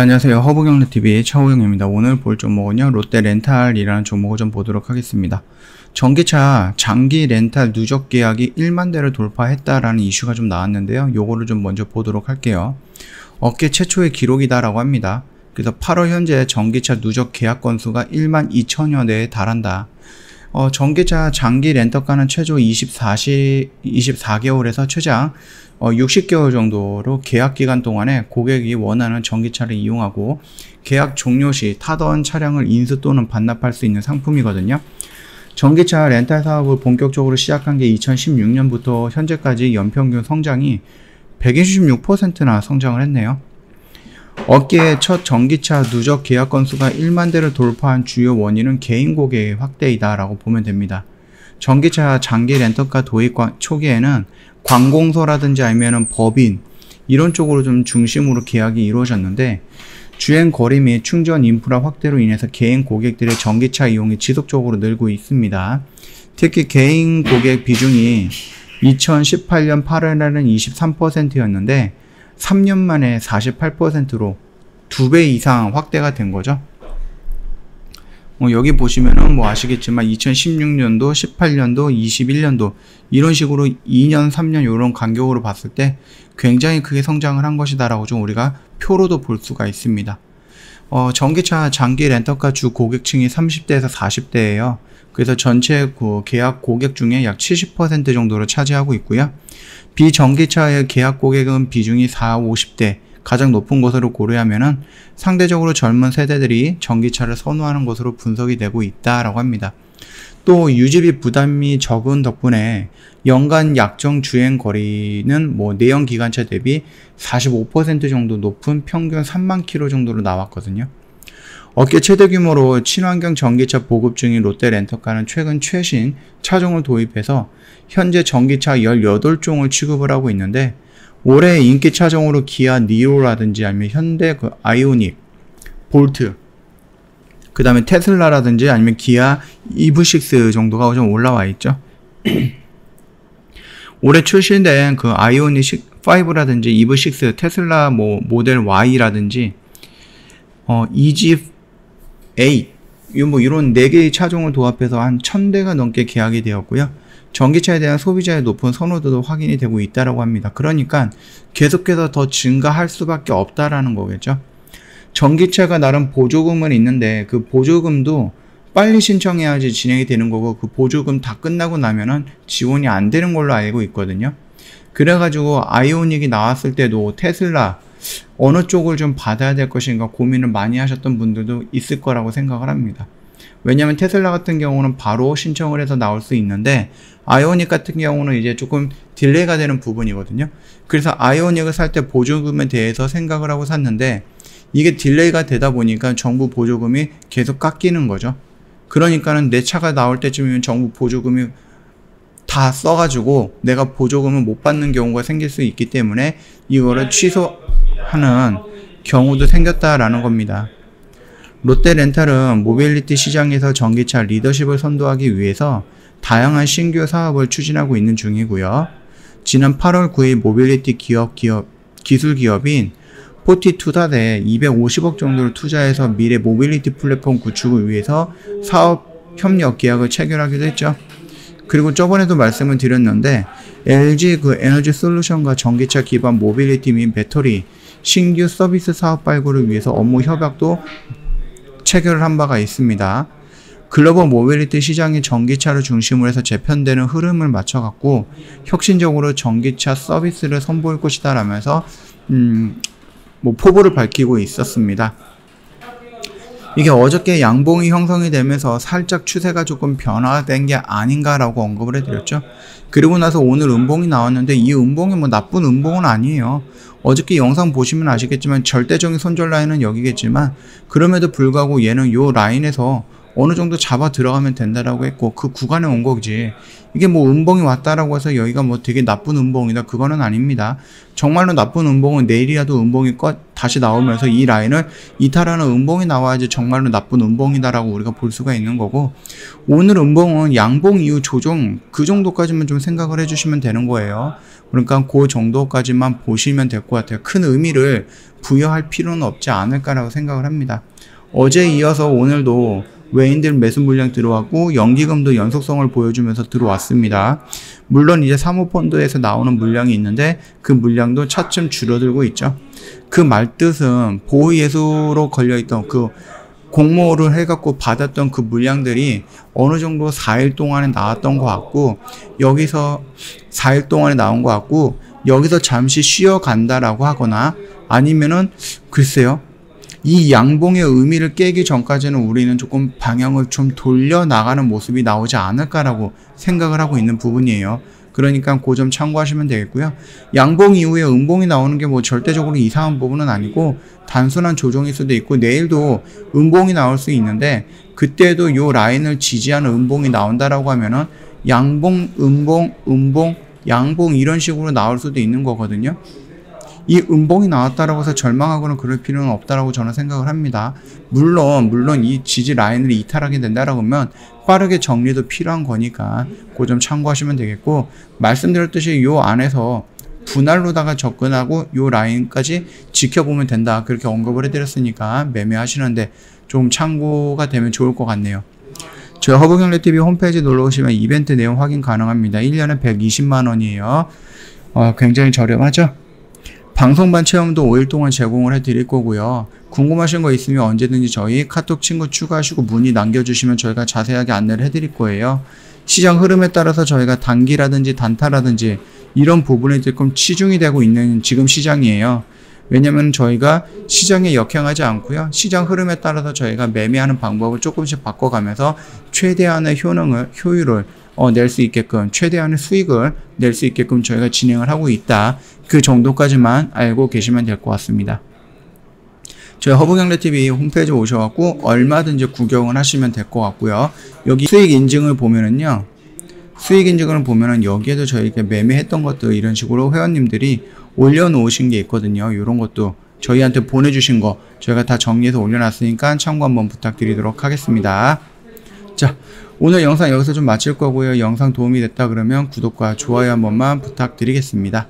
네, 안녕하세요. 허브경제TV 차호영입니다. 오늘 볼 종목은요, 롯데렌탈이라는 종목을 좀 보도록 하겠습니다. 전기차 장기 렌탈 누적 계약이 1만 대를 돌파했다라는 이슈가 좀 나왔는데요. 요거를 좀 먼저 보도록 할게요. 업계 최초의 기록이다라고 합니다. 그래서 8월 현재 전기차 누적 계약 건수가 1만 2천여 대에 달한다. 전기차 장기 렌터카는 최소 24개월에서 최장 60개월 정도로 계약 기간 동안에 고객이 원하는 전기차를 이용하고 계약 종료 시 타던 차량을 인수 또는 반납할 수 있는 상품이거든요. 전기차 렌탈 사업을 본격적으로 시작한 게 2016년부터 현재까지 연평균 성장이 126%나 성장을 했네요. 업계의 첫 전기차 누적 계약 건수가 1만 대를 돌파한 주요 원인은 개인 고객의 확대이다 라고 보면 됩니다. 전기차 장기 렌터카 도입 초기에는 관공서라든지 아니면 법인 이런 쪽으로 좀 중심으로 계약이 이루어졌는데 주행 거리 및 충전 인프라 확대로 인해서 개인 고객들의 전기차 이용이 지속적으로 늘고 있습니다. 특히 개인 고객 비중이 2018년 8월에는 23%였는데 3년 만에 48%로 2배 이상 확대가 된 거죠. 여기 보시면은 아시겠지만 2016년도, 18년도, 21년도 이런 식으로 2년, 3년 이런 간격으로 봤을 때 굉장히 크게 성장을 한 것이다라고 좀 우리가 표로도 볼 수가 있습니다. 전기차 장기 렌터카 주 고객층이 30대에서 40대예요. 그래서 전체 계약 고객 중에 약 70% 정도를 차지하고 있고요. 비전기차의 계약 고객은 비중이 40, 50대 가장 높은 것으로 고려하면은 상대적으로 젊은 세대들이 전기차를 선호하는 것으로 분석이 되고 있다라고 합니다. 또 유지비 부담이 적은 덕분에 연간 약정 주행 거리는 내연 기관차 대비 45% 정도 높은 평균 3만 킬로 정도로 나왔거든요. 업계 최대 규모로 친환경 전기차 보급 중인 롯데렌터카는 최근 최신 차종을 도입해서 현재 전기차 18종을 취급을 하고 있는데 올해 인기 차종으로 기아 니로라든지 아니면 현대 아이오닉, 볼트, 그 다음에 테슬라라든지 아니면 기아 EV6 정도가 좀 올라와 있죠. 올해 출시된 아이오닉 5라든지 EV6, 테슬라 모델 Y라든지 EG8 이런 4개의 차종을 도합해서 한 1000대가 넘게 계약이 되었고요. 전기차에 대한 소비자의 높은 선호도도 확인이 되고 있다고 합니다. 그러니까 계속해서 더 증가할 수밖에 없다라는 거겠죠. 전기차가 나름 보조금은 있는데 그 보조금도 빨리 신청해야지 진행이 되는 거고 그 보조금 다 끝나고 나면은 지원이 안 되는 걸로 알고 있거든요. 그래가지고 아이오닉이 나왔을 때도 테슬라 어느 쪽을 좀 받아야 될 것인가 고민을 많이 하셨던 분들도 있을 거라고 생각을 합니다. 왜냐면 테슬라 같은 경우는 바로 신청을 해서 나올 수 있는데 아이오닉 같은 경우는 이제 조금 딜레이가 되는 부분이거든요. 그래서 아이오닉을 살 때 보조금에 대해서 생각을 하고 샀는데 이게 딜레이가 되다 보니까 정부 보조금이 계속 깎이는 거죠. 그러니까는 내 차가 나올 때쯤이면 정부 보조금이 다 써가지고 내가 보조금을 못 받는 경우가 생길 수 있기 때문에 이거를 취소하는 경우도 생겼다라는 겁니다. 롯데렌탈은 모빌리티 시장에서 전기차 리더십을 선도하기 위해서 다양한 신규 사업을 추진하고 있는 중이고요. 지난 8월 9일 모빌리티 기술 기업인 포티투닷에 250억 정도를 투자해서 미래 모빌리티 플랫폼 구축을 위해서 사업 협력 계약을 체결하기도 했죠. 그리고 저번에도 말씀을 드렸는데 LG 에너지 솔루션과 전기차 기반 모빌리티 및 배터리 신규 서비스 사업 발굴을 위해서 업무 협약도 체결을 한 바가 있습니다. 글로벌 모빌리티 시장이 전기차를 중심으로 해서 재편되는 흐름을 맞춰갖고 혁신적으로 전기차 서비스를 선보일 것이다 라면서 포부를 밝히고 있었습니다. 이게 어저께 양봉이 형성이 되면서 살짝 추세가 조금 변화된 게 아닌가라고 언급을 해드렸죠. 그리고 나서 오늘 음봉이 나왔는데 이 음봉이 나쁜 음봉은 아니에요. 어저께 영상 보시면 아시겠지만 절대적인 손절 라인은 여기겠지만 그럼에도 불구하고 얘는 요 라인에서 어느 정도 잡아 들어가면 된다라고 했고 그 구간에 온 거지. 이게 뭐 음봉이 왔다라고 해서 여기가 뭐 되게 나쁜 음봉이다 그거는 아닙니다. 정말로 나쁜 음봉은 내일이라도 음봉이 다시 나오면서 이 라인을 이탈하는 음봉이 나와야지 정말로 나쁜 음봉이다라고 우리가 볼 수가 있는 거고, 오늘 음봉은 양봉 이후 조정 그 정도까지만 좀 생각을 해주시면 되는 거예요. 그러니까 그 정도까지만 보시면 될 것 같아요. 큰 의미를 부여할 필요는 없지 않을까라고 생각을 합니다. 어제 이어서 오늘도 외인들 매수 물량 들어왔고 연기금도 연속성을 보여주면서 들어왔습니다. 물론 이제 사모펀드에서 나오는 물량이 있는데 그 물량도 차츰 줄어들고 있죠. 그 말뜻은 보호예수로 걸려있던 그 공모를 해갖고 받았던 그 물량들이 어느 정도 4일 동안에 나왔던 것 같고, 여기서 4일 동안에 나온 것 같고 여기서 잠시 쉬어간다라고 하거나 아니면은 글쎄요, 이 양봉의 의미를 깨기 전까지는 우리는 조금 방향을 좀 돌려나가는 모습이 나오지 않을까라고 생각을 하고 있는 부분이에요. 그러니까 그 점 참고하시면 되겠고요. 양봉 이후에 음봉이 나오는 게 뭐 절대적으로 이상한 부분은 아니고 단순한 조정일 수도 있고 내일도 음봉이 나올 수 있는데 그때도 요 라인을 지지하는 음봉이 나온다라고 하면은 양봉, 음봉, 음봉, 양봉 이런 식으로 나올 수도 있는 거거든요. 이 음봉이 나왔다라고 해서 절망하거나 그럴 필요는 없다라고 저는 생각을 합니다. 물론 이 지지 라인을 이탈하게 된다라고 하면 빠르게 정리도 필요한 거니까 그 점 참고하시면 되겠고, 말씀드렸듯이 요 안에서 분할로다가 접근하고 요 라인까지 지켜보면 된다 그렇게 언급을 해드렸으니까 매매하시는데 좀 참고가 되면 좋을 것 같네요. 저희 허브경제TV 홈페이지 놀러오시면 이벤트 내용 확인 가능합니다. 1년에 120만원이에요. 굉장히 저렴하죠? 방송반 체험도 5일 동안 제공을 해드릴 거고요. 궁금하신 거 있으면 언제든지 저희 카톡 친구 추가하시고 문의 남겨주시면 저희가 자세하게 안내를 해드릴 거예요. 시장 흐름에 따라서 저희가 단기라든지 단타라든지 이런 부분에 조금 치중이 되고 있는 지금 시장이에요. 왜냐면 저희가 시장에 역행하지 않고요. 시장 흐름에 따라서 저희가 매매하는 방법을 조금씩 바꿔가면서 최대한의 효율을 낼 수 있게끔, 최대한의 수익을 낼 수 있게끔 저희가 진행을 하고 있다. 그 정도까지만 알고 계시면 될 것 같습니다. 저희 허브경제TV 홈페이지 오셔갖고 얼마든지 구경을 하시면 될 것 같고요. 여기 수익 인증을 보면은요. 수익 인증을 보면은 여기에도 저희가 매매했던 것들 이런 식으로 회원님들이 올려놓으신 게 있거든요. 이런 것도 저희한테 보내주신 거 저희가 다 정리해서 올려놨으니까 참고 한번 부탁드리도록 하겠습니다. 자, 오늘 영상 여기서 좀 마칠 거고요. 영상 도움이 됐다 그러면 구독과 좋아요 한 번만 부탁드리겠습니다.